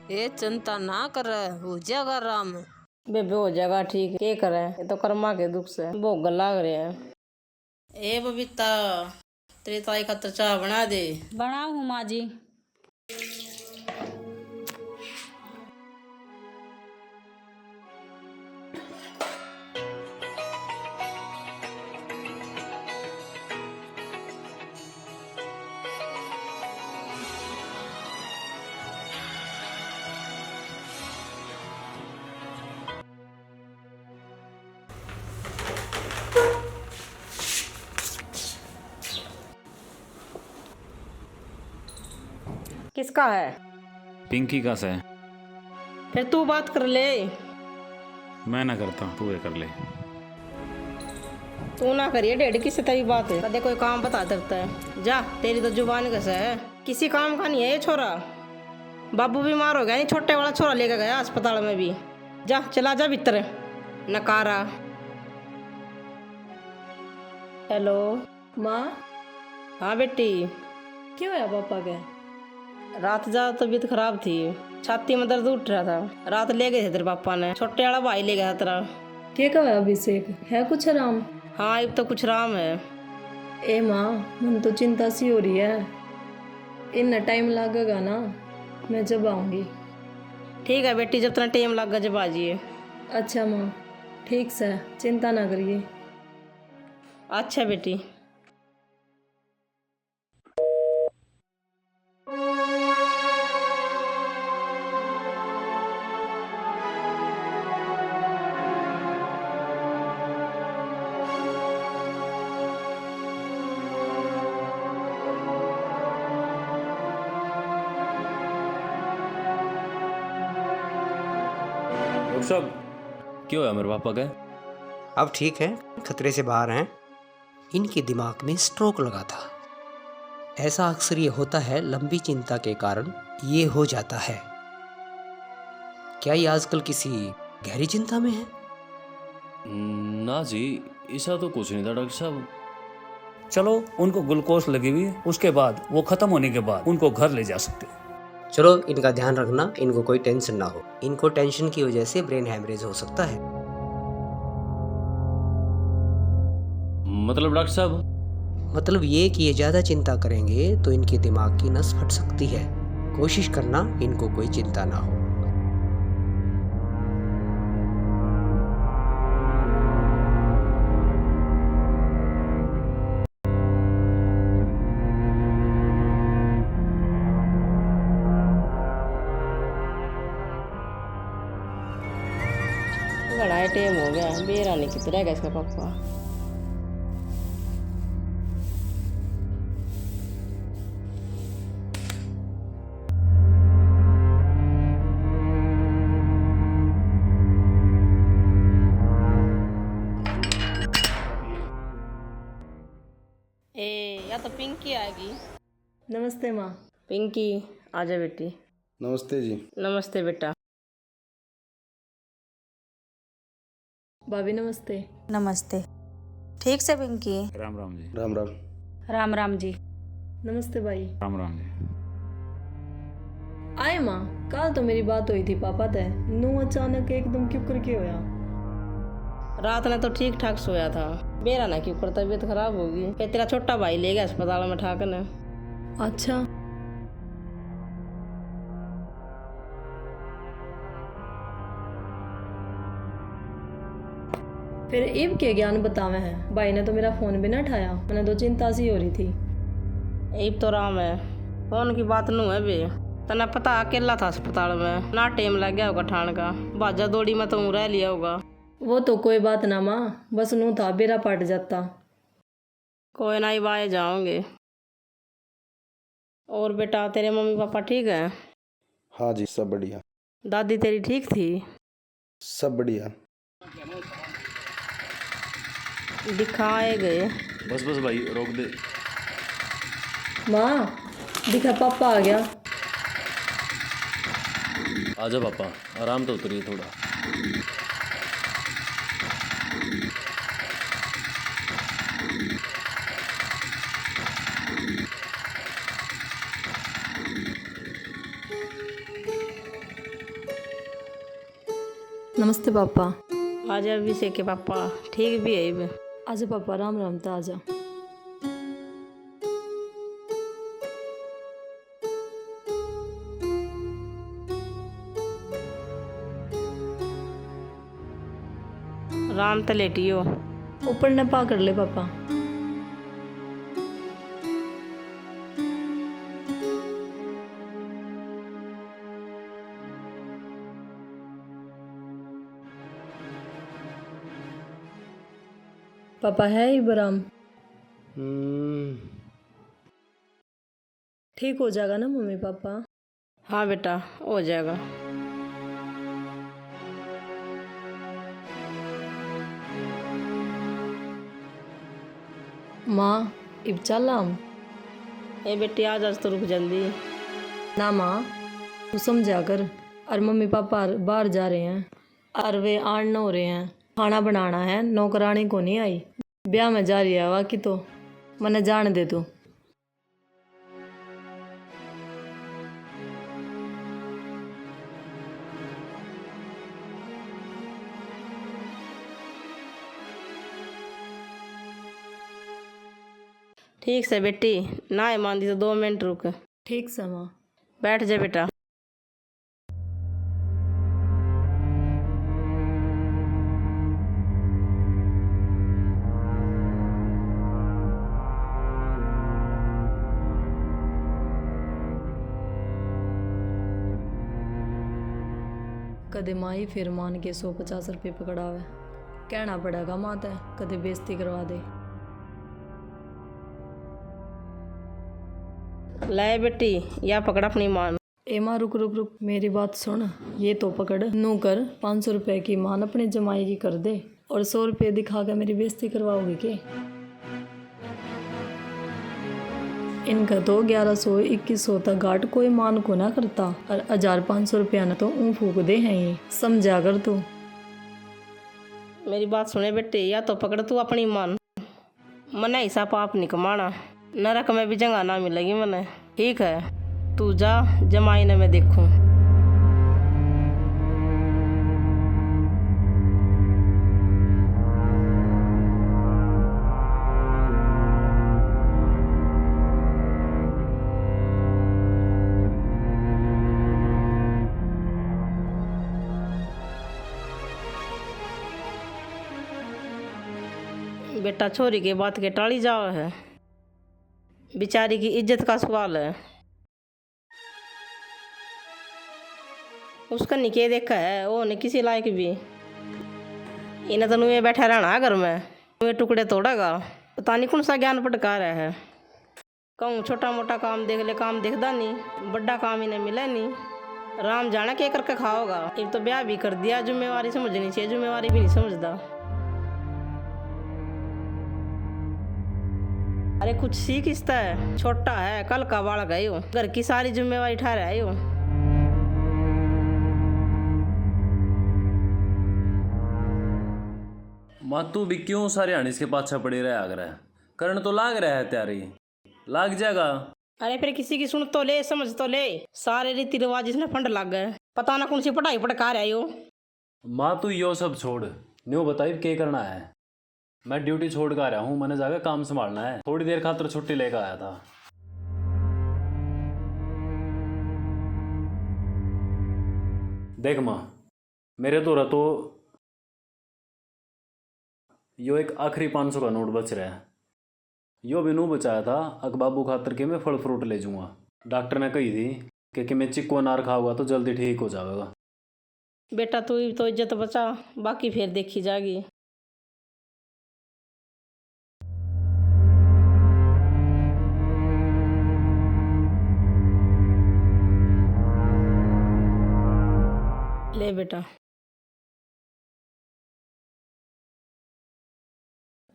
ये चिंता ना कर, हो जाएगा आराम। बेबे हो जाएगा ठीक, क्या करे, ये तो कर्मा के दुख से भोग लाग रहे हैं। ए बबीता, तेरी ताई खातर चाह बना दे। बनाओ हूँ माँ जी। किसका है? पिंकी का से। फिर तू बात कर ले। मैं ना करता, तू ये कर ले। तू ना करिए डेढ़ किसी तभी बात है, कदे कोई काम बता देता है। जा, तेरी तो जुबान कैसा है, किसी काम का नहीं है ये छोरा। बाबू बीमार हो गया, नहीं छोटे वाला छोरा लेकर गया अस्पताल में भी। जा चला जा भीतर, नकारा। हेलो माँ, हाँ बेटी। क्यों है पापा के? रात ज्यादा तबीयत खराब थी, छाती में दर्द उठ रहा था। रात ले गए थे तेरे पापा ने, छोटे वाला भाई ले गया था तेरा। क्या कहा अभिषेक, है कुछ आराम? हाँ अब तो कुछ आराम है। ए माँ, मन तो चिंता सी हो रही है। इतना टाइम लगेगा ना, मैं जब आऊँगी। ठीक है बेटी, जब तक टाइम लग जब आ जाइए। अच्छा माँ, ठीक से, चिंता ना करिए। अच्छा बेटी। डॉक्टर साहब, क्यों है मेरे पापा का? अब ठीक है, खतरे से बाहर हैं। इनके दिमाग में स्ट्रोक लगा था। ऐसा अक्सर ये होता है, लंबी चिंता के कारण ये हो जाता है। क्या ये आजकल किसी गहरी चिंता में है? ना जी, ऐसा तो कुछ नहीं था डॉक्टर साहब। चलो उनको ग्लूकोज लगी हुई है, उसके बाद वो खत्म होने के बाद उनको घर ले जा सकते हो। चलो इनका ध्यान रखना, इनको कोई टेंशन ना हो। इनको टेंशन की वजह से ब्रेन हैमरेज हो सकता है। मतलब डॉक्टर साहब? मतलब ये कि ये ज़्यादा चिंता करेंगे तो इनके दिमाग की नस फट सकती है। कोशिश करना इनको कोई चिंता ना हो। बड़ा टाइम हो गया, बेरा नहीं कितना रहेगा इसका पापा। ए या तो पिंकी आएगी। नमस्ते माँ। पिंकी आजा बेटी। नमस्ते जी। नमस्ते बेटा। भाभी नमस्ते। नमस्ते। ठीक से पिंकी? राम राम जी। राम राम। राम राम जी। नमस्ते भाई। राम राम जी। आए माँ, कल तो मेरी बात हुई थी पापा ते, नू अचानक एकदम क्यों करके होया? रात ने तो ठीक ठाक सोया था, बेरा ना क्यों कर, तबीयत खराब होगी। फिर तेरा छोटा भाई ले गया अस्पताल में ठाक ने। अच्छा, फिर इब के ज्ञान बतावे हैं? भाई ने तो मेरा फोन भी ना उठाया, मैंने तो चिंता सी हो रही थी। अब तो राम है, फोन की बात नू है बे। तना पता अकेला था अस्पताल में, ना टाइम लग गया होगा ठाण का, बाजा दौड़ी में तो रह लिया होगा। वो तो कोई बात ना माँ, बस नू था बेरा पट जाता। कोई ना, ही बाए जाओगे। और बेटा तेरे मम्मी पापा ठीक है? हाँ जी, सब बढ़िया। दादी तेरी ठीक थी? सब बढ़िया। दिखाए गए। बस बस भाई, रोक दे। माँ, दिखा पापा आ गया। आजा पापा, आराम तो उतरिए थोड़ा। नमस्ते पापा। आजा अभिषेक के पापा ठीक भी है अब। आजा पापा, राम राम। तो आजा। राम तो लेटियो। ऊपर ने पा कर ले पापा। पापा है इब्राम? ठीक हो जाएगा ना मम्मी पापा? हाँ बेटा हो जाएगा। माँ इब चलम? ए बेटी आज आज तो रुक जल्दी। ना माँ, तू समझा कर। और मम्मी पापा बाहर जा रहे हैं और वे आड़ न हो रहे हैं। खाना बनाना है, नौकरानी को नहीं आई। ब्याह में जा रही है वाकई तो मने जान दे तू। ठीक से बेटी ना है मांदी तो 2 मिनट रुक। ठीक से माँ। बैठ जा बेटा। कदे माही फिर मान के 150 रुपये पकड़ावे। कहना पड़ेगा माँ ते कदे बेइज्जती करवा दे। ले बेटी या पकड़ अपनी मान। ए माँ रुक रुक रुक, मेरी बात सुन। ये तो पकड़ नू कर 500 रुपये की मान अपने जमाई की कर दे और 100 रुपये दिखा के मेरी बेइज्जती करवाओगी के? इनका तो 1100 2100 तक घाट कोई मान को ना करता और 1500 रुपया ना तो ऊँ फूक दे हैं ये। समझा कर तू। मेरी बात सुने बेटी या तो पकड़ तू अपनी मान। मने ऐसा पाप नहीं कमाना, नरक में भी जगह ना मिलेगी मने। ठीक है तू जा, जमाई ने मैं देखूं। बेटा छोरी के बात के टाली जाओ है, बेचारी की इज्जत का सवाल है। उसका निके देखा है वो नहीं किसी लायक भी। इन्हें तो नुए बैठा रहना है घर में, नुए टुकड़े तोड़ेगा। पता नहीं कौन सा ज्ञान पटका रहा है। कहूँ छोटा मोटा काम देख ले, काम देखदा नहीं, बड़ा काम इन्हें मिला नहीं। राम जाने के करके खाओगा। एक तो ब्याह भी कर दिया, जिम्मेवारी समझनी चाहिए, जिम्मेवारी भी नहीं समझदा। अरे कुछ सीख इसता है, छोटा है कल का बालक है यो, घर की सारी जिम्मेवारी उठा रहा है यो। माँ तू भी क्यों सारे हनीस के पाछा पड़ी रहा अगर है करण तो लाग रहा है, तैयारी लाग जाएगा। अरे फिर किसी की सुन तो ले, समझ तो ले। सारे रीति रिवाज इसने फंड लग गए, पता ना कौन सी पढ़ाई पढ़का रहा है यो। माँ तू यो सब छोड़, न्यू बताइए क्या करना है। मैं ड्यूटी छोड़ कर आया हूँ, मैंने जाकर काम संभालना है। थोड़ी देर खातर छुट्टी लेकर आया था। देख माँ, मेरे तो यो एक आखिरी 500 का नोट बच रहा है। यो भी नू बचाया था अकबाबू खातर के मैं फल फ्रूट ले जाऊँगा। डॉक्टर ने कही थी कि मैं चिक्को अनार खाऊंगा तो जल्दी ठीक हो जाएगा। बेटा तू तो इज्जत बचा, बाकी फिर देखी जाएगी। ले बेटा।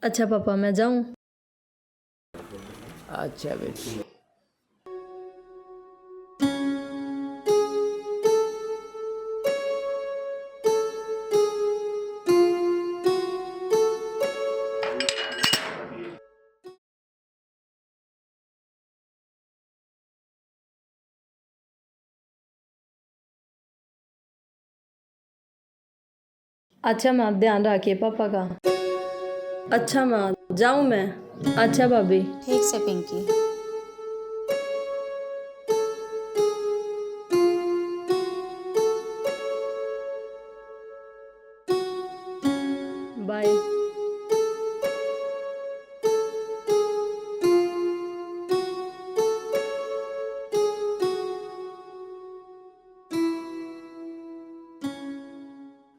अच्छा पापा मैं जाऊँ? अच्छा बेटी। अच्छा माँ, ध्यान रखिए पापा का। अच्छा माँ, जाऊँ मैं? अच्छा भाभी। ठीक से पिंकी। बाय।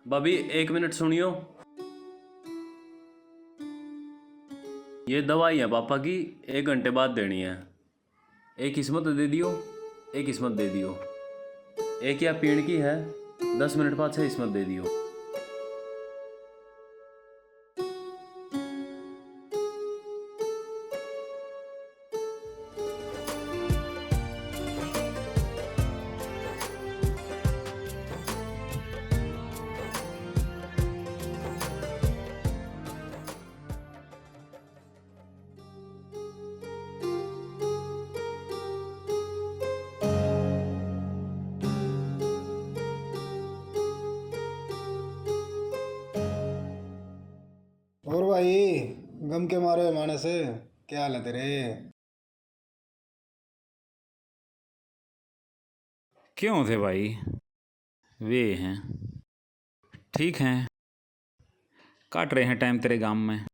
भाभी 1 मिनट सुनियो। ये दवाई है पापा की, 1 घंटे बाद देनी है। एक किस्मत दे दियो, एक किस्मत दे दियो। एक या पीण की है, 10 मिनट बाद से किस्मत दे दियो। और भाई, गम के मारे माने से क्या हाल है तेरे? क्यों थे भाई? वे हैं, ठीक हैं, काट रहे हैं टाइम तेरे गांव में।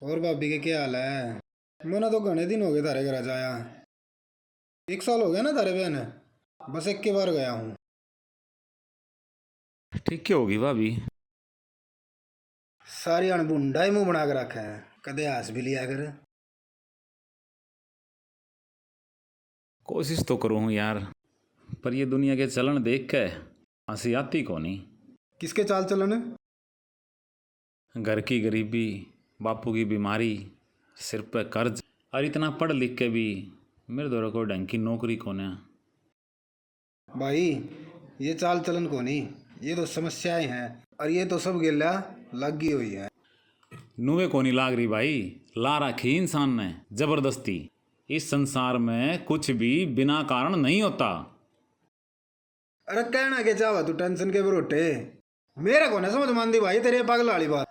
और भाभी के क्या हाल है? मैंने तो घने दिन हो गए तारे घर जाया। 1 साल हो गया ना तारे बहन, बस एक के बार गया हूँ। ठीक क्यों होगी भाभी? सारी अणबुंडा ही मुंह बना के रखा है, कदे हंस भी लिया कर। कोशिश तो करूँ यार, पर ये दुनिया के चलन देख के हंसी आती को नहीं। किसके चाल चलन? घर की गरीबी, बापू की बीमारी, सिर पे कर्ज, और इतना पढ़ लिख के भी मेरे दौरे को ढंग की नौकरी को ना। भाई ये चाल चलन को नहीं, ये तो समस्याएं हैं, और ये तो सब गिल्ला लगी हुई है। नुए को नहीं लाग रही भाई, ला रखी इंसान ने जबरदस्ती। इस संसार में कुछ भी बिना कारण नहीं होता। अरे कहना के चावा तू टेंशन के बरोटे, मेरा को ना समझ मानती भाई तेरे पागल वाली बात।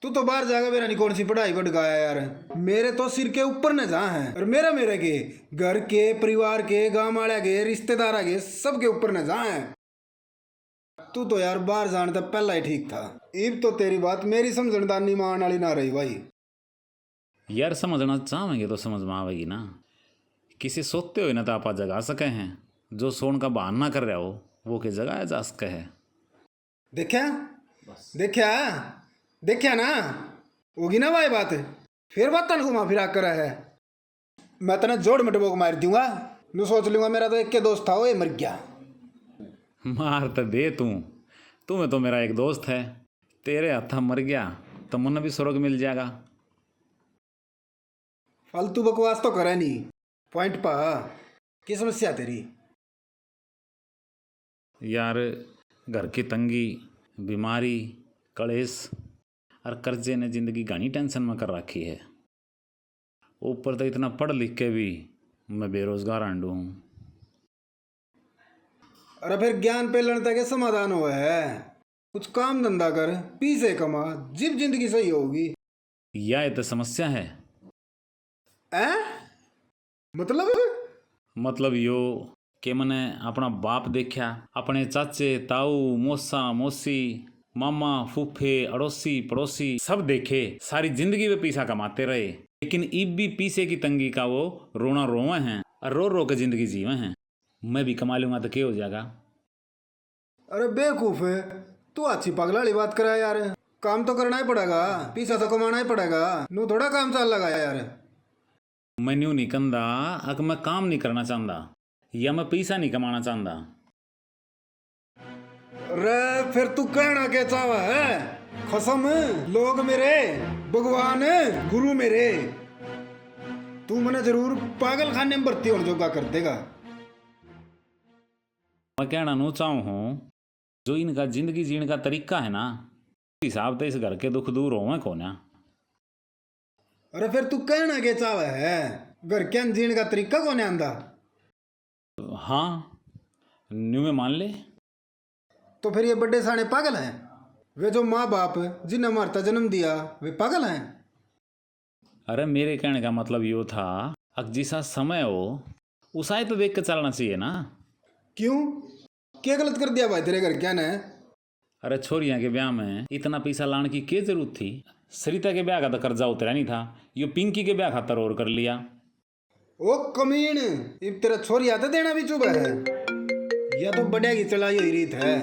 तू तो बाहर जाकर मेरा नहीं कौन सी पढ़ाई पर गया यार, मेरे तो सिर के ऊपर न जहाँ है, और मेरे के घर के, परिवार के, गाँव वाले के, रिश्तेदार के, सबके ऊपर न जहाँ है। तू तो यार बाहर जाने तक पहला ही ठीक था। इब तो तेरी बात मेरी समझदारी मान वाली ना रही भाई। यार समझना चाहेंगे तो समझ में आवेगी ना। किसी सोते हुए ना तो आप जगा सके हैं, जो सोन का बहाना कर रहा हो वो के जगाया जा सके है। देखा देखा देखा ना, होगी ना भाई बात, फिर बात तन घुमा फिरा कर है। मैं तेने जोड़ में डबोक मार दूंगा, नू सोच लूंगा मेरा तो एक के दोस्त था, वो ये मर गया। मार तो दे तुम्हें तो मेरा एक दोस्त है, तेरे हाथा मर गया तो मन भी स्वर्ग मिल जाएगा। फालतू बकवास तो करे नहीं, पॉइंट पा की समस्या तेरी? यार घर की तंगी, बीमारी, कलेश और कर्जे ने जिंदगी घनी टेंशन में कर रखी है। ऊपर तो इतना पढ़ लिख के भी मैं बेरोजगार आंडू हूँ। अरे फिर ज्ञान पे लड़ता के समाधान हुआ है, कुछ काम धंधा कर, पैसे कमा, जिब जिंदगी सही होगी। यह तो समस्या है। मतलब यो कि मैंने अपना बाप देखा, अपने चाचे, ताऊ, मौसा, मौसी, मामा, फूफे, अड़ोसी, पड़ोसी सब देखे, सारी जिंदगी में पैसा कमाते रहे, लेकिन इब भी पैसे की तंगी का वो रोना रोवे हैं और रो रो के जिंदगी जीवे हैं। मैं भी कमा लूंगा तो क्या हो जाएगा? अरे बेवकूफ है तू, अच्छी पगला वाली बात करा यार। काम तो करना ही पड़ेगा, पैसा तो कमाना ही पड़ेगा, नू थोड़ा काम चल लगा यार। मैं न्यू नहीं कहता अगर मैं काम नहीं करना चाहता या मैं पैसा नहीं कमाना चाहता। अरे फिर तू कहना क्या चाहवा है? कसम, लोग मेरे, भगवान, गुरु मेरे, तू मने जरूर पागल खाने में भर्ती होने जोगा कर देगा। मैं कहना नू चाहूँ हूँ, जो इनका जिंदगी जीने का तरीका है ना, उस हिसाब से इस घर के दुख दूर होवे को ना। अरे फिर तू कहना क्या चाहवा है? घर के जीने का तरीका कौन आंदा? हाँ न्यू में मान ले। तो फिर ये बड़े साने पागल हैं? वे जो माँ बाप जिन्हें मरता जन्म दिया वे पागल हैं। अरे मेरे कहने का मतलब यो था, अब जिसा समय हो उसाई तो देख कर चलना चाहिए ना। क्यों, क्या गलत कर दिया भाई तेरे घर क्या ने? अरे छोरिया के ब्याह में इतना पैसा लाने की क्या जरूरत थी? सरिता के ब्याह का तो कर्जा उतरा नहीं था, यो पिंकी के ब्याह खातर और कर लिया। ओ कमीन, इब तेरा छोरी आता देना भी चुप है, या तो बढ़िया की चलाई हुई रीत है।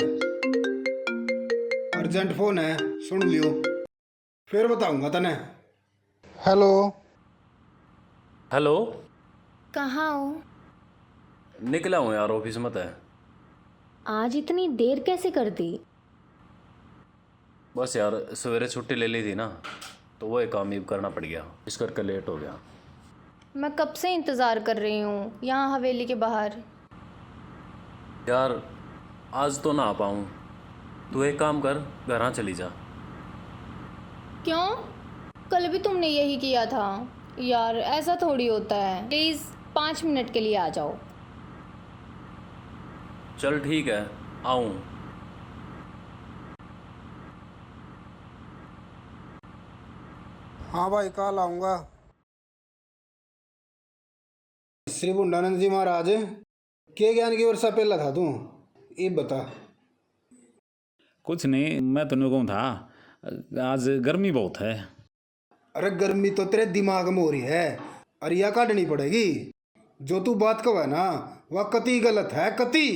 अर्जेंट फोन है, सुन लियो, फिर बताऊंगा तने। हेलो। हेलो। कहाँ हो? निकला हूँ यार, ऑफिस में है। आज इतनी देर कैसे कर दी? बस यार सवेरे छुट्टी ले ली थी ना, तो वो एक काम ही करना पड़ गया, इस करके लेट हो गया। मैं कब से इंतज़ार कर रही हूँ यहाँ हवेली के बाहर। यार आज तो ना आ पाऊँ, तू एक काम कर, घर चली जा। क्यों? कल भी तुमने यही किया था। यार ऐसा थोड़ी होता है, प्लीज़ 5 मिनट के लिए आ जाओ। चल ठीक है, आऊँ। हाँ भाई कल आऊंगा। श्री बुंडानंद जी महाराज, के ज्ञान की वर्षा पहला था तू, ये बता। कुछ नहीं, मैं तो कहूँ था आज गर्मी बहुत है। अरे गर्मी तो तेरे दिमाग में हो रही है, अरिया काटनी पड़ेगी। जो तू बात कहो है ना वह कति गलत है, कति।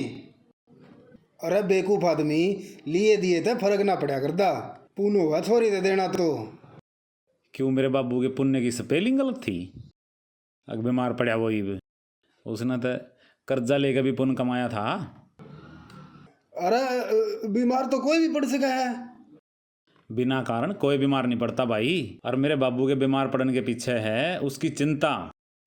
अरे बेवकूफ आदमी, लिए दिए थे फर्क ना पड़ा करता, पुण्य हुआ छोरी दे देना तो। क्यों, मेरे बाबू के पुण्य की स्पेलिंग गलत थी? अग बीमार पड़ा वो ही, उसने तो कर्जा लेकर भी पुण्य कमाया था। अरे बीमार तो कोई भी पड़ सका है। बिना कारण कोई बीमार नहीं पड़ता भाई। और मेरे बाबू के बीमार पड़ने के पीछे है उसकी चिंता।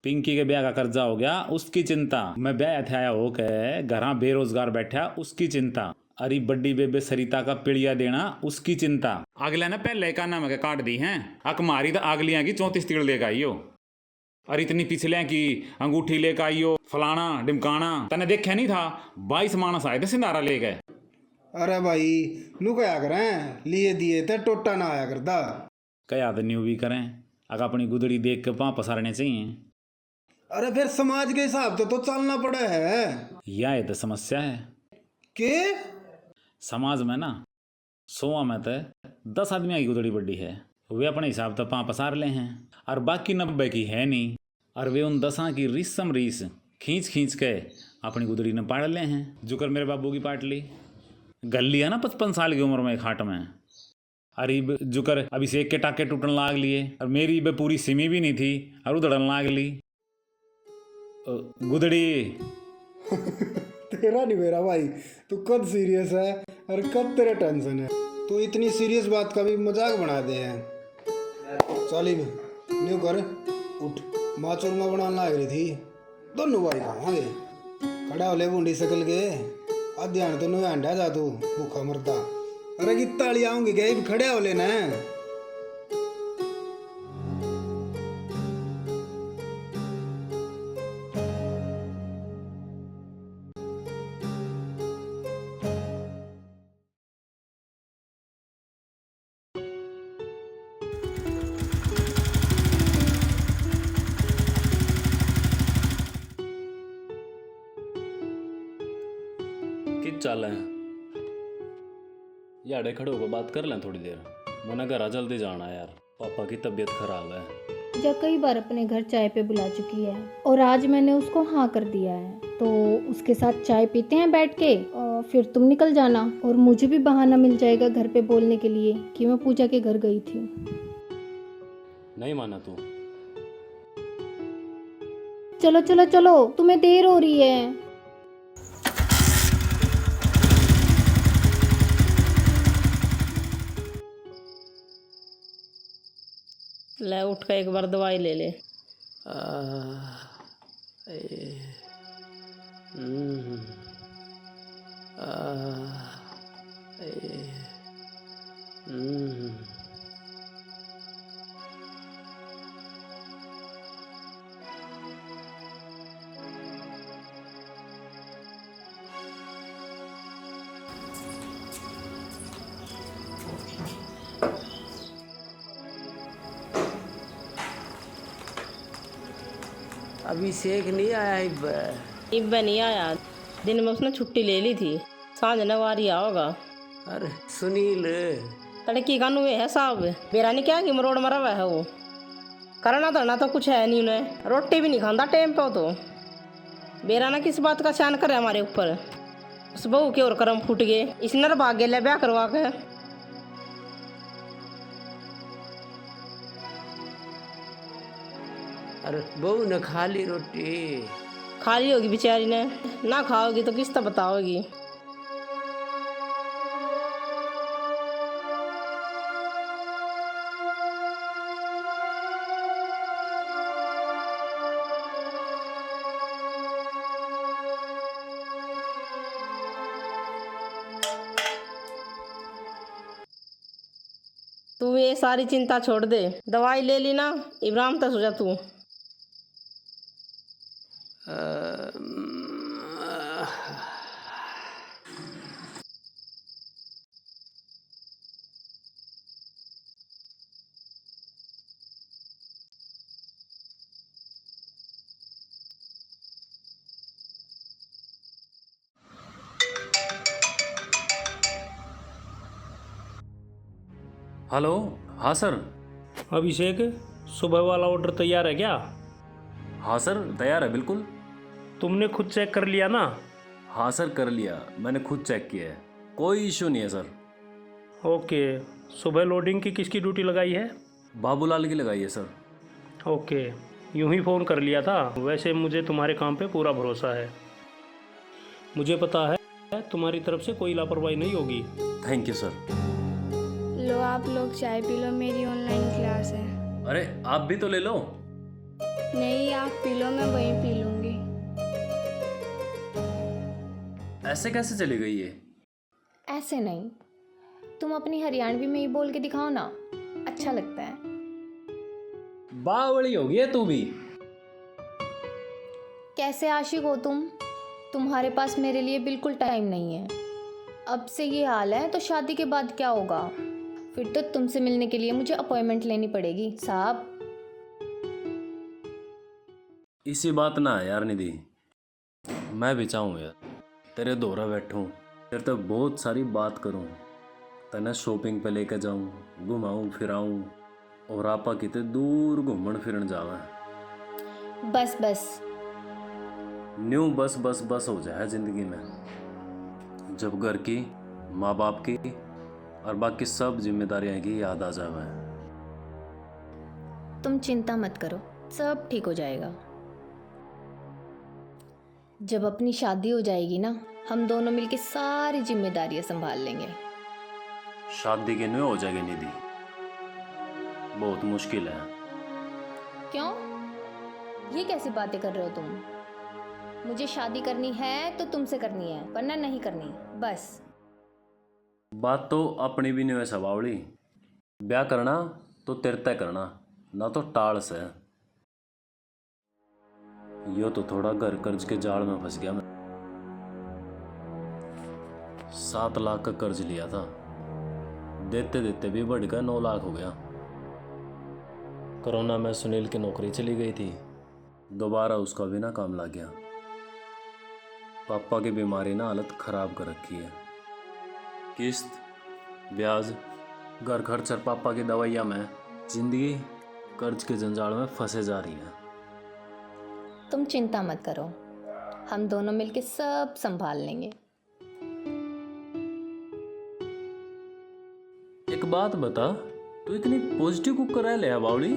पिंकी के ब्याह का कर्जा हो गया, उसकी चिंता। मैं ब्याह थे आया हो के घर बेरोजगार बैठा, उसकी चिंता। अरे बड्डी बेबे सरिता का पिड़िया देना, उसकी चिंता। अगले ने पहले का नाम के काट दी हैं, अक मारी तो अगलियां की 34 तिड़ लेकर आइयो। और इतनी पिछले की अंगूठी लेकर आइयो, फलाना डिमकाना। तने देखा नहीं था 22 मानस आए थे सिंधारा ले गए। अरे भाई नू क्या करें, लिए दिए थे टोटा ना आया करता। क्या तो न्यू भी करें, अगर अपनी गुदड़ी देख के पाँव पसारने चाहिए। अरे फिर समाज के हिसाब से तो चलना पड़ा है। यह तो समस्या है के समाज में ना, 100 में तो 10 आदमियों की गुदड़ी बड्डी है, वे अपने हिसाब से पाँव पसार ले हैं, और बाकी 90 की है नहीं। और वे उन 10 की रीसम रीस खींच खींच के अपनी गुदड़ी ने पाड़ ले हैं। जुकर मेरे बाबू की पाट ली, गल लिया ना 55 साल की उम्र में खाट में। अरे जुकर अभिषेक के टाके टूटने लाग लिए, और मेरी बे पूरी सिमी भी नहीं थी और उधड़न लाग ली गुदड़ी। तेरा नहीं मेरा भाई, तू कद सीरियस है और कद तेरे टेंशन है। तू इतनी सीरियस बात का भी मजाक बना दे हैं। चल न्यू कर, उठ, माँ चूरमा बनाने लग रही थी। दोनों भाई खावांगे, खड़ा होले बूंदी सकल के। ध्यान तो नहीं अंडा जा, तू भूखा मरता। अरे कि ताली आऊंगी क्या, खड़े हो लेना। कित चाल है याडे, खड़े होकर बात कर लें थोड़ी देर। मैंने घर जल्दी जाना है यार, पापा की तबीयत खराब है। जब कई बार अपने घर चाय पे बुला चुकी है, और आज मैंने उसको हाँ कर दिया है, तो उसके साथ चाय पीते हैं बैठ के, और फिर तुम निकल जाना, और मुझे भी बहाना मिल जाएगा घर पे बोलने के लिए कि मैं पूजा के घर गई थी। नहीं माना तू? चलो चलो चलो, तुम्हें देर हो रही है। ले उठ के एक बार दवाई ले ले। अभिषेक नहीं आया इब नहीं आया, दिन में उसने छुट्टी ले ली थी, सांझ नवारी होगा। अरे सुनील तड़की का नुए है साहब, मेरा नहीं क्या कि मरोड़ मरा हुआ है वो, करना धरना तो कुछ है नहीं उन्हें, रोटी भी नहीं खांदा टाइम पे। तो बेरा ना किस बात का चान करे हमारे ऊपर, उस बहू के और कर्म फूट गए, इस नर भाग्य ले ब्याह करवा के। अरे बहू न खा ली रोटी। खाली होगी बेचारी ने, ना खाओगी तो किस तरह बताओगी। तू ये सारी चिंता छोड़ दे, दवाई ले ली ना, इब्राहिम तक हो जा तू। हेलो, हाँ सर। अभिषेक, सुबह वाला ऑर्डर तैयार है क्या? हाँ सर, तैयार है बिल्कुल। तुमने खुद चेक कर लिया ना? हाँ सर, कर लिया, मैंने खुद चेक किया है, कोई इशू नहीं है सर। ओके, सुबह लोडिंग की किसकी ड्यूटी लगाई है? बाबूलाल की लगाई है सर। ओके, यूं ही फ़ोन कर लिया था, वैसे मुझे तुम्हारे काम पे पूरा भरोसा है। मुझे पता है तुम्हारी तरफ से कोई लापरवाही नहीं होगी। Thank you sir. लो आप लोग चाय पी लो, मेरी ऑनलाइन क्लास है। अरे आप भी तो ले लो। नहीं आप पी लो, मैं वहीं पी लूँगी। ऐसे कैसे चली गई ये? ऐसे नहीं, तुम अपनी हरियाणवी में ही बोल के दिखाओ ना, अच्छा लगता है। बावड़ी हो गई है तू भी। कैसे आशिक हो तुम? तुम्हारे पास मेरे लिए बिल्कुल टाइम नहीं है। अब से ये हाल है तो शादी के बाद क्या होगा? फिर तो तुमसे मिलने के लिए मुझे अपॉइंटमेंट लेनी पड़ेगी साहब। इसी बात ना है यार निधि, मैं भी चाहूँ यार तेरे दोहरा बैठूँ, तेरे तो बहुत सारी बात करूँ, तने शॉपिंग पे लेके जाऊँ, घुमाऊँ फिराऊँ, और आपा कितने दूर घूमन फिरन जावा। बस बस न्यू बस बस बस हो जाए जिंदगी में, जब घर की, माँ बाप की और बाकी सब जिम्मेदारियां की याद आ जावे। तुम चिंता मत करो, सब ठीक हो जाएगा। जब अपनी शादी हो जाएगी ना, हम दोनों मिलके सारी जिम्मेदारियां संभाल लेंगे। शादी के न्यू हो जाएगी निधि, बहुत मुश्किल है। क्यों? ये कैसी बातें कर रहे हो तुम? मुझे शादी करनी है तो तुमसे करनी है, वरना नहीं करनी, बस। बात तो अपनी भी नहीं है सवावड़ी, ब्याह करना तो तेरे तय करना, ना तो टाल से। यो तो थोड़ा घर कर्ज के जाल में फंस गया मैं। 7 लाख का कर्ज लिया था, देते देते भी बढ़ गया 9 लाख हो गया। कोरोना में सुनील की नौकरी चली गई थी, दोबारा उसका भी ना काम लग गया। पापा की बीमारी ना हालत खराब कर रखी है, किस्त, ब्याज, घर खर्च और पापा की दवाइयाँ में जिंदगी कर्ज के जंजाल में फंसे जा रही है। तुम चिंता मत करो, हम दोनों मिलके सब संभाल लेंगे। एक बात बता, तू इतनी पॉजिटिव कुकर है ले बावड़ी?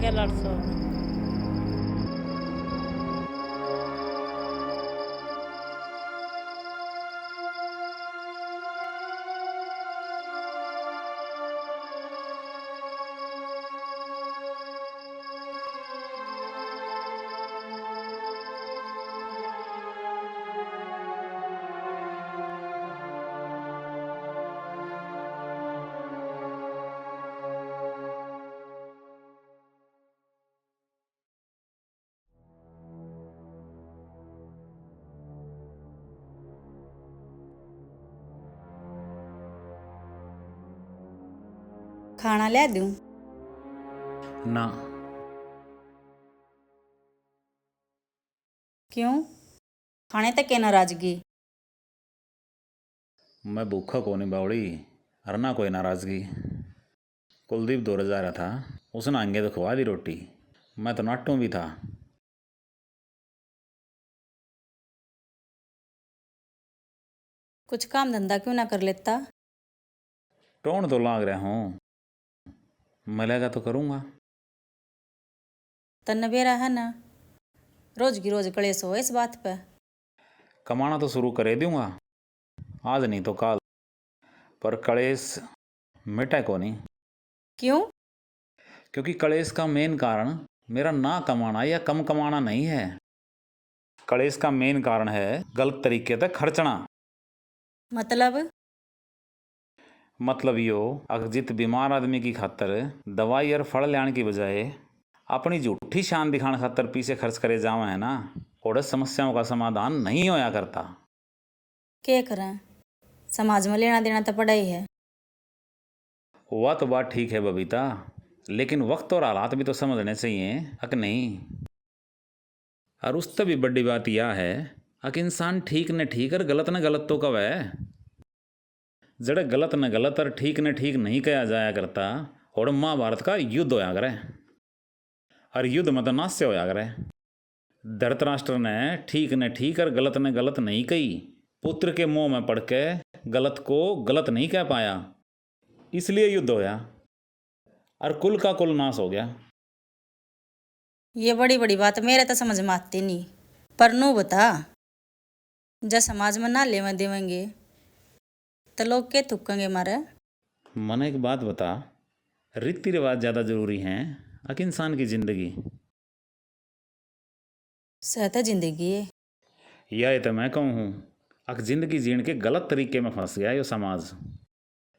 क्या लड़सो? खाना ले दूं? ना, क्यों? खाने तक के नाराजगी? मैं भूखा को नहीं बावड़ी, और ना कोई नाराजगी। कुलदीप दौड़ जा रहा था, उसने आगे तो खवा दी रोटी। मैं तो नाटू भी था। कुछ काम धंधा क्यों ना कर लेता? टोन तो लाग रहा हूँ, मिलेगा तो करूँगा। तन बेरा है ना, रोज की रोज कलेश हो इस बात पे। कमाना तो शुरू करे दूंगा, आज नहीं तो कल, पर कलेश मिटा को नहीं। क्यों? क्योंकि कलेश का मेन कारण मेरा ना कमाना या कम कमाना नहीं है। कलेश का मेन कारण है गलत तरीके से खर्चना। मतलब यो अगजित बीमार आदमी की खातर दवाई और फल लाने की बजाय अपनी झूठी शान दिखाने खातर पीछे खर्च करे जावा है ना, और समस्याओं का समाधान नहीं होया करता। क्या करें, समाज में लेना देना तो पड़ा ही है। वह तो बात ठीक है बबीता, लेकिन वक्त और हालात भी तो समझने चाहिए, अक नहीं। और उससे भी बड़ी बात यह है अक इंसान ठीक न ठीक और गलत न गलत तो कब है। जड़े गलत न गलत और ठीक न ठीक नहीं कहा जाया करता, और महाभारत का युद्ध होया करे, और युद्ध में तो नाश से होया करे। धृतराष्ट्र ने ठीक न ठीक और गलत न गलत नहीं कही, पुत्र के मुंह में पड़ के गलत को गलत नहीं कह पाया, इसलिए युद्ध होया और कुल का कुल नाश हो गया। ये बड़ी बड़ी बात मेरे तो समझ में आती नहीं, पर नू बता, जब समाज में ना लेवे देवेंगे तो लोग क्या थूकेंगे मारे? मन एक बात बता, रीति रिवाज ज़्यादा जरूरी हैं अक इंसान की जिंदगी? सहत जिंदगी है यह तो मैं कहूँ हूँ, अक जिंदगी जीने के गलत तरीके में फंस गया यो समाज।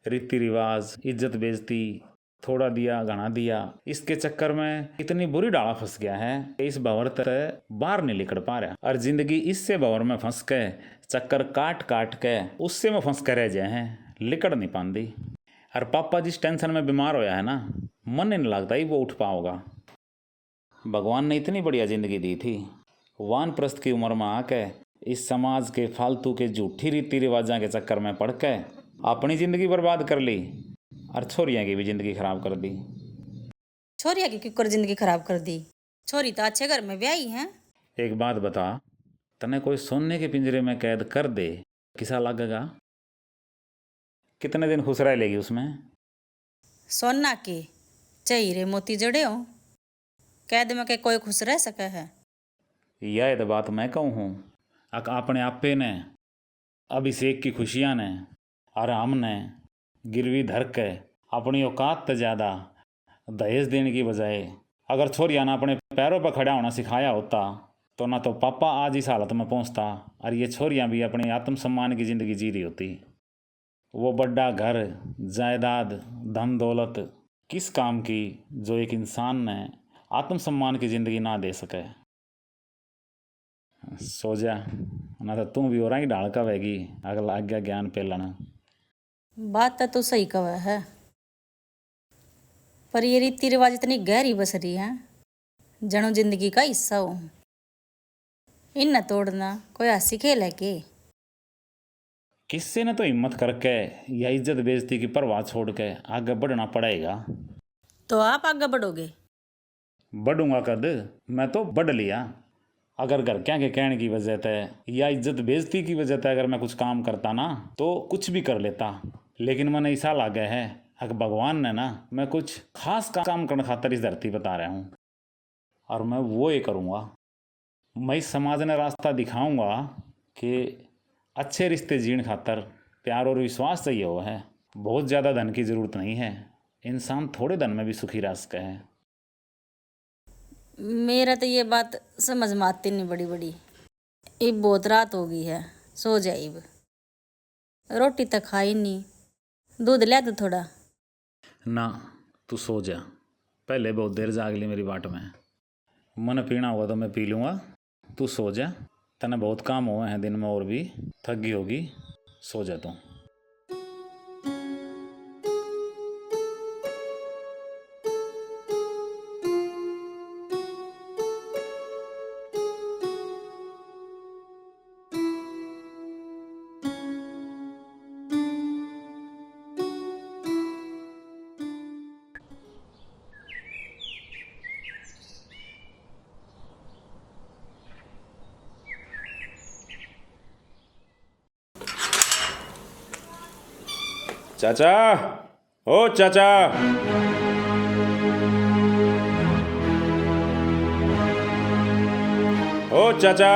रीति रिवाज, इज्जत बेइज्जती, थोड़ा दिया घना दिया, इसके चक्कर में इतनी बुरी डाला फंस गया है कि इस भंवर तरह बाहर नहीं निकल पा रहा, और जिंदगी इससे भंवर में फंस के चक्कर काट काट के उससे में फंस कर रह जाए हैं, लिकड़ नहीं पाती। और पापा जिस टेंशन में बीमार होया है ना, मन नहीं लगता ही वो उठ पाओगा। भगवान ने इतनी बढ़िया जिंदगी दी थी, वानप्रस्थ की उम्र में आके इस समाज के फालतू के झूठी रीति रिवाजा के चक्कर में पड़ के अपनी जिंदगी बर्बाद कर ली, और छोरियाँ की भी जिंदगी खराब कर दी। छोरिया की क्यों कर जिंदगी खराब कर दी? छोरी तो अच्छे घर में ब्याही है। एक बात बता, तने कोई सोने के पिंजरे में कैद कर दे, किसा लगेगा? कितने दिन खुश रह लेगी उसमें? सोना के चहीरे मोती जड़े हो, कैद में के कोई खुश रह सके है? यह तो बात मैं कहूँ हूँ, अपने आपे ने, अभिषेक की खुशियाँ ने और हमने गिरवी धर के अपनी औकात से ज़्यादा दहेज देने की बजाय अगर छोरिया ने अपने पैरों पर खड़ा होना सिखाया होता, तो ना तो पापा आज इस हालत में पहुंचता, और ये छोरियां भी अपनी आत्मसम्मान की ज़िंदगी जी रही होती। वो बड़ा घर, जायदाद, धन दौलत किस काम की जो एक इंसान ने आत्मसम्मान की ज़िंदगी ना दे सके। सो जा, ना तो तू भी और ही ढाल का वैगी अगला आज्ञा ज्ञान पेलना। बात तो सही कहा है, पर ये रीति रिवाज इतनी गहरी बस रही है, जनो जिंदगी का हिस्सा हो। इन न तोड़ना कोई हंसी खेल है के? किससे ने तो हिम्मत करके या इज्जत बेइज्जती की परवाह छोड़ के आगे बढ़ना पड़ेगा। तो आप आगे बढ़ोगे? बढ़ूंगा कद, मैं तो बढ़ लिया। अगर घर क्या के कहने की वजह से या इज्जत बेइज्जती की वजह से अगर मैं कुछ काम करता ना, तो कुछ भी कर लेता, लेकिन मैंने ऐसा लागे है अगर भगवान ने ना मैं कुछ खास काम करने खातर इस धरती बता रहा हूँ, और मैं वो ये करूँगा। मैं इस समाज ने रास्ता दिखाऊंगा कि अच्छे रिश्ते जीने खातर प्यार और विश्वास चाहिए हो है। बहुत ज़्यादा धन की ज़रूरत नहीं है, इंसान थोड़े धन में भी सुखी रह सके है। मेरा तो ये बात समझ में आती नहीं बड़ी बड़ी। अब बहुत रात हो गई है, सो जाए। अब रोटी तो खाई नहीं, दूध लिया तो थोड़ा। ना, तू सो जा, पहले बहुत देर जाग ली मेरी बाट में। मन पीना होगा तो मैं पी लूँगा, तू सो जा। तने बहुत काम हुए हैं दिन में, और भी थक गई होगी, सो जा तू। चाचा, ओ चाचा, ओ चाचा।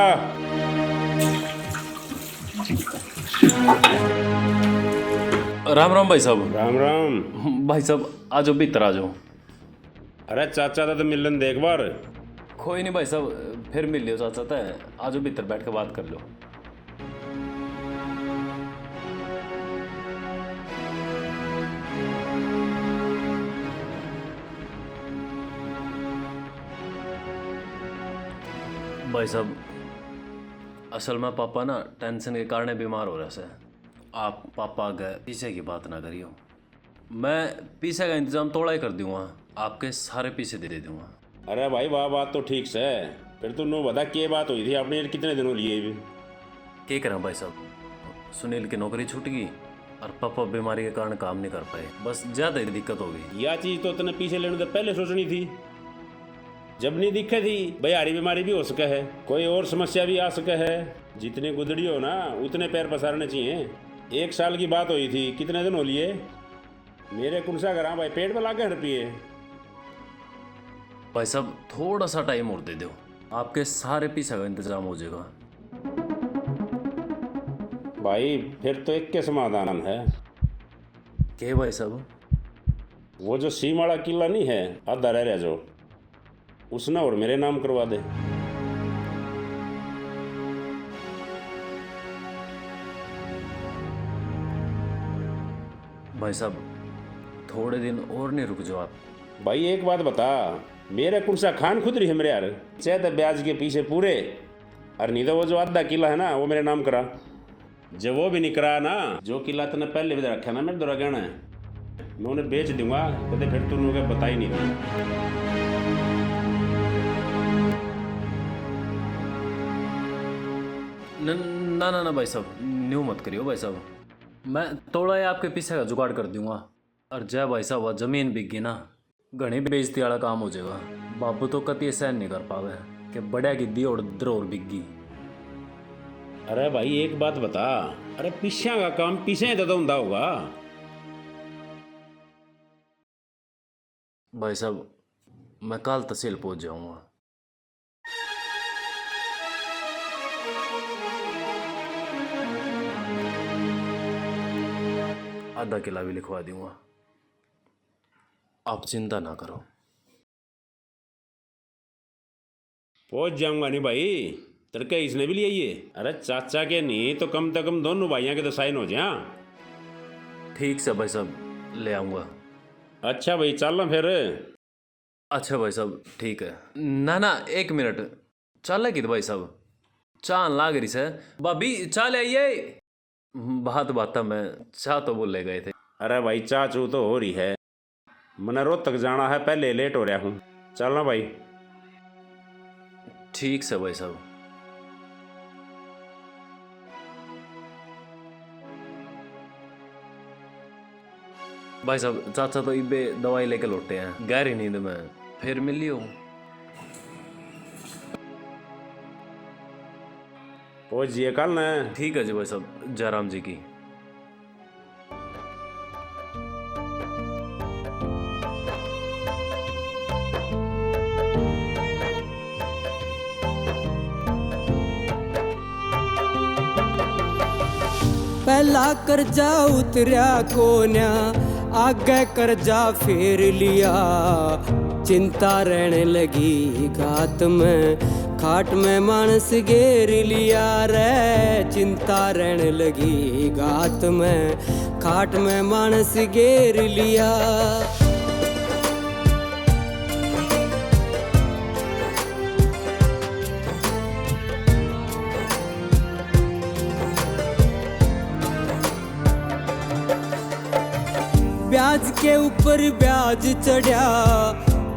राम राम भाई साहब। राम राम भाई साहब आ जाओ, भीतर आ जाओ। अरे चाचा तो मिलन दे एक बार। कोई नहीं भाई साहब, फिर मिल लियो चाचा तय। आ जाओ भीतर बैठ के बात कर लो। भाई साहब असल में पापा ना टेंशन के कारण बीमार हो रहे से। आप पापा गए पीछे की बात ना करियो, मैं पीछे का इंतजाम थोड़ा ही कर दूंगा, आपके सारे पीछे दे दूंगा। अरे भाई वाह, बात तो ठीक से। फिर तू नो बता क्या बात हुई थी आपने, कितने दिनों लिए भी? क्या करें भाई साहब, सुनील की नौकरी छूट गई और पापा बीमारी के कारण काम नहीं कर पाए, बस ज़्यादा ही दिक्कत हो गई। यह चीज़ तो तने पीछे लेने से पहले सोचनी थी, जब नहीं दिखे थी। भैयारी बीमारी भी हो सके है, कोई और समस्या भी आ सके है। जितनी गुदड़ी हो ना उतने पैर पसारने चाहिए। 1 साल की बात हुई थी, कितने दिन हो लिए? मेरे कुंसा करा भाई, पेट में लागे रुपये। भाई साहब थोड़ा सा टाइम और दे दो, आपके सारे पीछे का इंतजाम हो जाएगा। भाई फिर तो एक के समाधान है। क्या भाई साहब? वो जो सीम वाला किला नहीं है, आधा रह रहा जो, उसने और मेरे नाम करवा दे। भाई साहब थोड़े दिन और नहीं रुक जाओ आप। भाई एक बात बता, मेरे कुर्सा खान खुद रही है मेरे यार, चाहे तो ब्याज के पीछे पूरे, और नहीं तो वो जो आधा किला है ना वो मेरे नाम करा। जब वो भी नहीं करा ना, जो किला तूने पहले भी रखा ना मेरे द्वारा गहना है, मैं उन्हें बेच दूंगा। कदे फिर तूने बता ही नहीं दी। ना ना ना भाई साहब, न्यू मत करियो भाई साहब, मैं थोड़ा ही आपके पीछे का जुगाड़ कर दूंगा। और जय भाई साहब वह जमीन बिक गई ना, घनी बेइज्जती वाला काम हो जाएगा। बाबू तो कति सहन नहीं कर पावे कि बड़ा गिद्दी और द्रोर बिक गई। अरे भाई एक बात बता, अरे पीछे का काम पीछे तो होता होगा। भाई साहब मैं कल तहसील पहुंच जाऊंगा। आधा किला भी लिखवा दूंगा, आप चिंता ना करो। पहुंच जाऊंगा नहीं भाई, तेरे इसने भी लिया ये। अरे चाचा के नहीं तो कम से कम दोनों भाइयों के तो साइन हो जाए। ठीक से भाई साहब ले आऊँगा। अच्छा भाई चल ना फिर। अच्छा भाई साहब ठीक है। ना ना 1 मिनट, चल कि भाई साहब चाह लाग रही से। भाभी चाह ले आइए। बात में चाह तो बोले गए थे। अरे भाई चाह चू तो हो रही है, मैंने रोहतक जाना है, पहले लेट हो रहा हूँ। चलना भाई। ठीक से भाई साहब। भाई साहब चाचा तो इबे दवाई लेके लौटे हैं गहरी नींद में, फिर मिलियो। पहुंच जिए कल न। ठीक है जी भाई साहब, जयराम जी की। पहला कर्जा उतरिया कोन्या, आगे कर्जा फेर लिया। चिंता रहने लगी घात में, खाट में मानस घेर लिया रे। चिंता रहने लगी घात में, खाट में मानस घेर लिया। ब्याज के ऊपर ब्याज चढ़ा,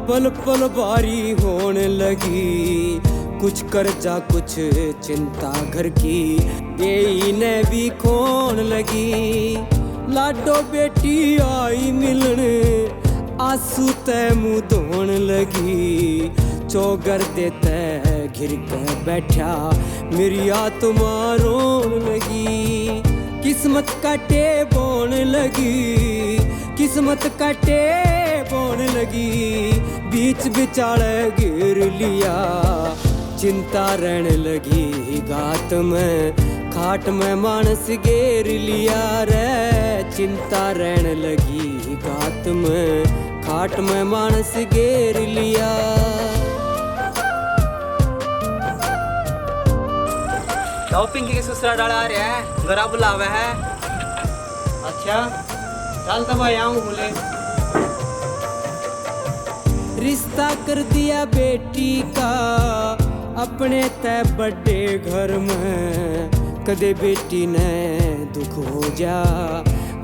पल पल बारी होने लगी। कुछ कर्जा कुछ चिंता घर की, यही ने भी खोन लगी। लाडो बेटी आई मिलन, आंसू तय मुँह धोन लगी। चौगर देते घिर के बैठा, मेरी आत्मा रोन लगी। किस्मत काटे बोन लगी, किस्मत काटे बोन लगी। बीच बिचाले गिर लिया, चिंता रहने लगी घात में, खाट में मानस घेर लिया रे। चिंता रहने लगी घात में, खाट में मानस घेर लिया। पिंकी के ससुराल डाला आ रहा है, गरा बुलावा है। अच्छा चल तब आऊँ बोले। रिश्ता कर दिया बेटी का अपने तय बड़े घर में। कदे बेटी ने दुख हो जा,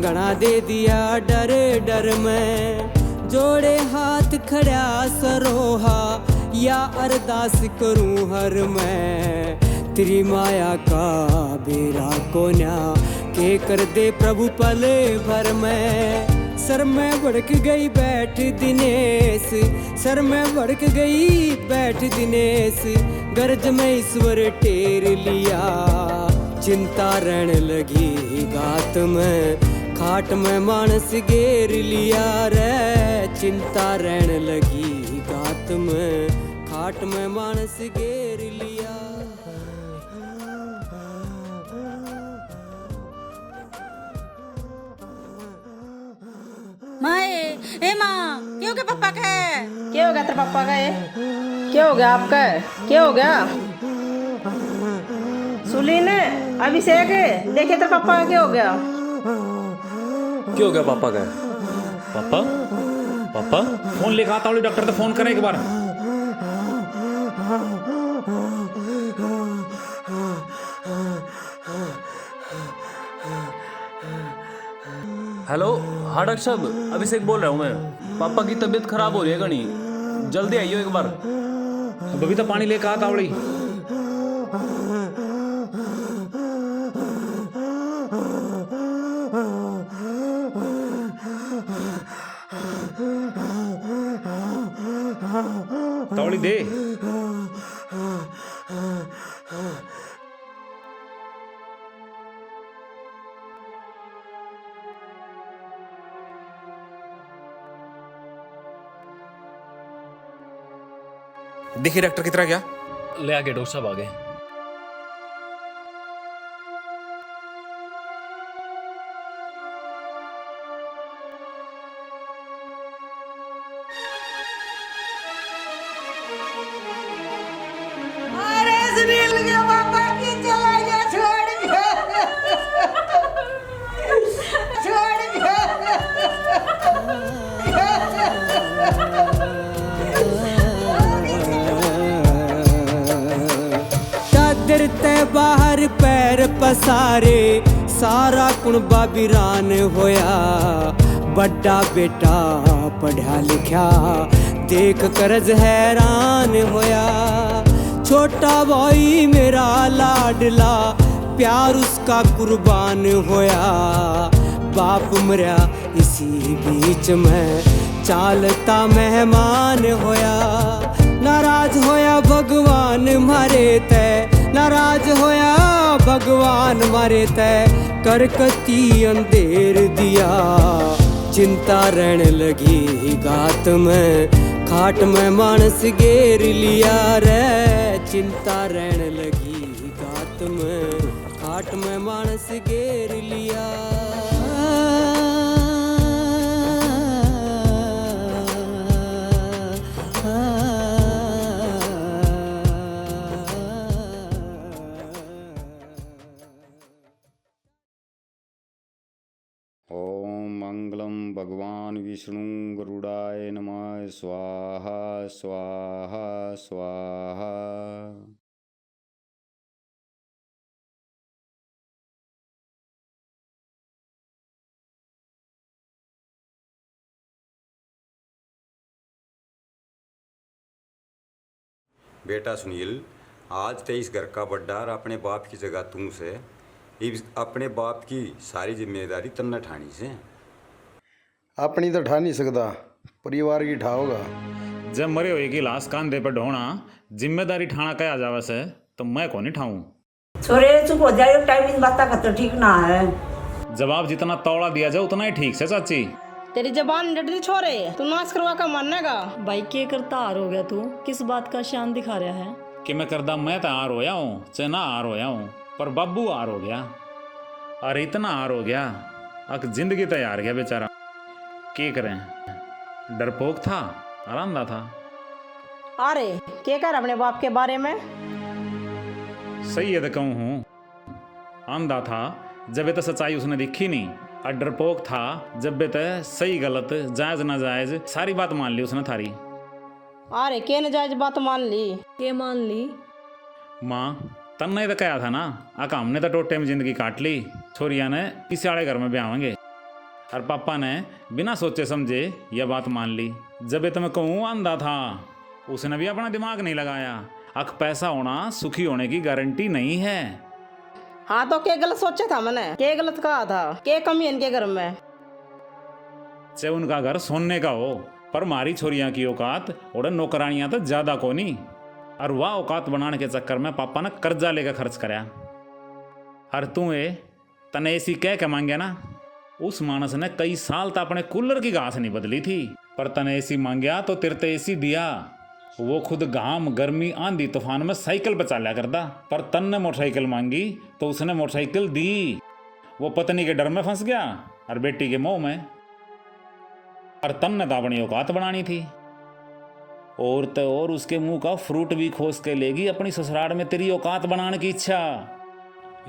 गणा दे दिया डर डर में। जोड़े हाथ खड़ा सरोहा, या अरदास करूं हर मैं। तेरी माया का बेरा कोन्या, के कर दे प्रभु पल भर में। सर में भड़क गई बैठ दिनेश, सर में भड़क गई बैठ दिनेश। गर्ज में ईश्वर टेर लिया, चिंता रहने लगी घात में, खाट में मानस घेर लिया रे। चिंता रहने लगी घात में, खाट में मानस घेर लिया। माए ए माँ, क्यों के पापा का है? क्या हो गया तेरे पापा का? है क्या हो गया आपका? क्या हो गया? सुलीन अभिषेक देखिए तेरे पापा का क्या हो गया? क्या हो गया पापा का? पापा पापा फोन लेकर आता हूँ, डॉक्टर से फोन करें एक बार। हेलो, हाँ डॉक्टर साहब, अभिषेक बोल रहा हूँ मैं। पापा की तबीयत खराब हो रही है घनी, जल्दी आइयो एक बार। बबीता पानी लेकर आता आवड़ी। तावड़ी दे। देखिए डॉक्टर कितना गया? ले आके डॉक्टर साहब आ गए। बाहर पैर पसारे, सारा कुणबा बिरान होया। बड़ा बेटा पढ़ा लिखा, देख करज हैरान होया। छोटा भाई मेरा लाडला, प्यार उसका कुर्बान होया। बाप मरिया इसी बीच में, चालता मेहमान होया। नाराज होया भगवान मारे तय, नाराज होया भगवान मारे तय। करकती अंधेर दिया, चिंता रहने लगी घात में, खाट में मानस घेर लिया रे। चिंता रहने लगी घात में, बाट में मानस घेर लिया। ओम मंगलम भगवान विष्णु गरुड़ाय नमः। स्वाहा स्वाहा स्वाहा। बेटा सुनील, आज ते इस घर का बड्डा और अपने बाप की जगह तू से, अपने बाप की सारी जिम्मेदारी तन्ने ठानी से। अपनी तो ठा नहीं सकता, परिवार की ठाओगा। जब मरे हुए की लाश कांधे पर ढोना जिम्मेदारी ठाना कहा जावे से तो मैं को नहीं ठाऊं। छोरे चुप हो जाए, टाइम इन बात का तो ठीक ना है। जवाब जितना तौड़ा दिया जाए उतना ही ठीक से चाची। तेरी जबान डटी छोरे, तू नाश करवा का मानेगा। भाई के करता हार हो गया तू, किस बात का शान दिखा रहा है? कि मैं करदा मैं तो हार होया हूँ चाहे ना हार होया हूँ, पर बब्बू हार हो गया। अरे इतना हार हो गया अक जिंदगी तैयार गया बेचारा। के करें, डरपोक था, आरामदा था। अरे क्या कर अपने बाप के बारे में? सही है तो कहूँ हूँ, आंधा था जब तो सच्चाई उसने दिखी नहीं, और डरपोक था जब बे तय सही गलत जायज ना जायज सारी बात मान ली उसने थारी। अरे के न जायज बात मान ली? के मान ली? माँ तन्ने तो कहा था ना, आका हमने तो टोटे में जिंदगी काट ली, छोरिया ने किसी आड़े घर में ब्याहेंगे, और पापा ने बिना सोचे समझे यह बात मान ली। जब तो मैं कहूँ आंधा था, उसने भी अपना दिमाग नहीं लगाया। अक पैसा होना सुखी होने की गारंटी नहीं है। हाँ तो क्या गलत सोचा था मैंने? क्या गलत कहा था? क्या कमी है इनके घर में? चाहे उनका घर सोने का हो, पर मारी छोरियां की औकात और नौकरानियां तो ज्यादा को नहीं। और वह औकात बनाने के चक्कर में पापा ने कर्जा लेकर खर्च कराया। और तू तने ऐसी कह के मांगे ना, उस मानस ने कई साल तक अपने कूलर की घास नहीं बदली थी, पर तने ऐसी मांगया तो तेरे ते ऐसी दिया। वो खुद घाम गर्मी आंधी तूफान में साइकिल पे चाला करता, पर तन ने मोटरसाइकिल मांगी तो उसने मोटरसाइकिल दी। वो पत्नी के डर में फंस गया और बेटी के मोह में। और तन ने तो अपनी औकात बनानी थी, और तो और उसके मुंह का फ्रूट भी खोस के लेगी अपनी ससुराल में तेरी औकात बनाने की इच्छा।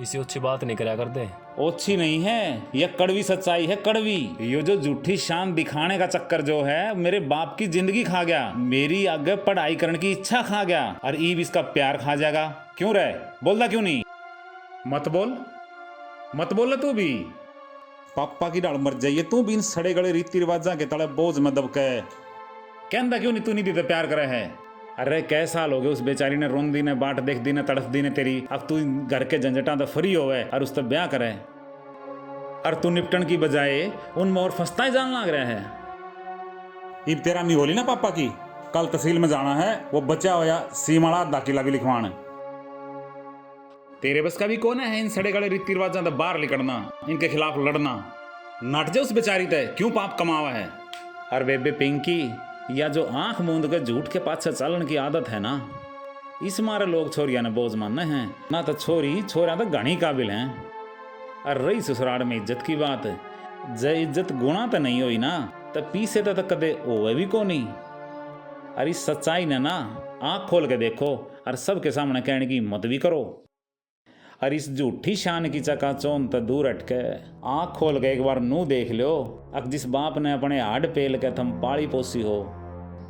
इसी अच्छी बात नहीं कराया करते। ओछी नहीं है, यह कड़वी सच्चाई है, कड़वी। ये जो झूठी शान दिखाने का चक्कर जो है, मेरे बाप की जिंदगी खा गया, मेरी आगे पढ़ाई करने की इच्छा खा गया, और ईब इसका प्यार खा जाएगा। क्यों रहे, बोलता क्यों नहीं? मत बोल तू भी। पापा की डाल मर जाइए तू भी इन सड़े गड़े रीति रिवाजा के तले बोझ में दबके कहता क्यों नहीं तू नहीं दीते प्यार करे है। अरे कै साल हो गए उस बेचारी ने रोन दी ने बाट देख दी ने तड़फ दी ने तेरी। अब तू घर के झंझटा तो फ्री हो गए और उस तक ब्याह करे, और तू निपटन की बजाय उनमें और फंसता ही जान लग रहा है। इब तेरा नहीं होली ना पापा की, कल तहसील में जाना है, वो बचा होया सीमाड़ा दाखिला भी लिखवाना। तेरे बस का भी कौन है इन सड़े गड़े रीति रिवाजा तो बाहर निकलना, इनके खिलाफ लड़ना। नट जा उस बेचारी तय क्यों पाप कमावा है। और बेबे पिंकी, या जो आंख मूंद के झूठ के पाछे चलन की आदत है ना, इस मारे लोग छोरिया ने बोझ मानने हैं ना। तो छोरा तो घनी काबिल हैं। और रही ससुराल में इज्जत की बात, जय इज्जत गुणा तो नहीं हुई ना, तो पीछे तो कदे ओवे भी को नहीं। और इस सच्चाई ने ना आंख खोल के देखो और सबके सामने कहने की हिम्मत भी करो। और इस झूठी शान की चकाचौंध तो दूर हटके आँख खोल के एक बार नू देख लो। अब जिस बाप ने अपने हाड पेल के थम पाली पोसी हो,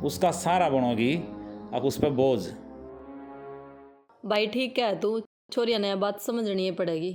उसका सारा बनोगी, अब उस पर बोझ। भाई ठीक है तू, छोरिया ने बात समझनी पड़ेगी।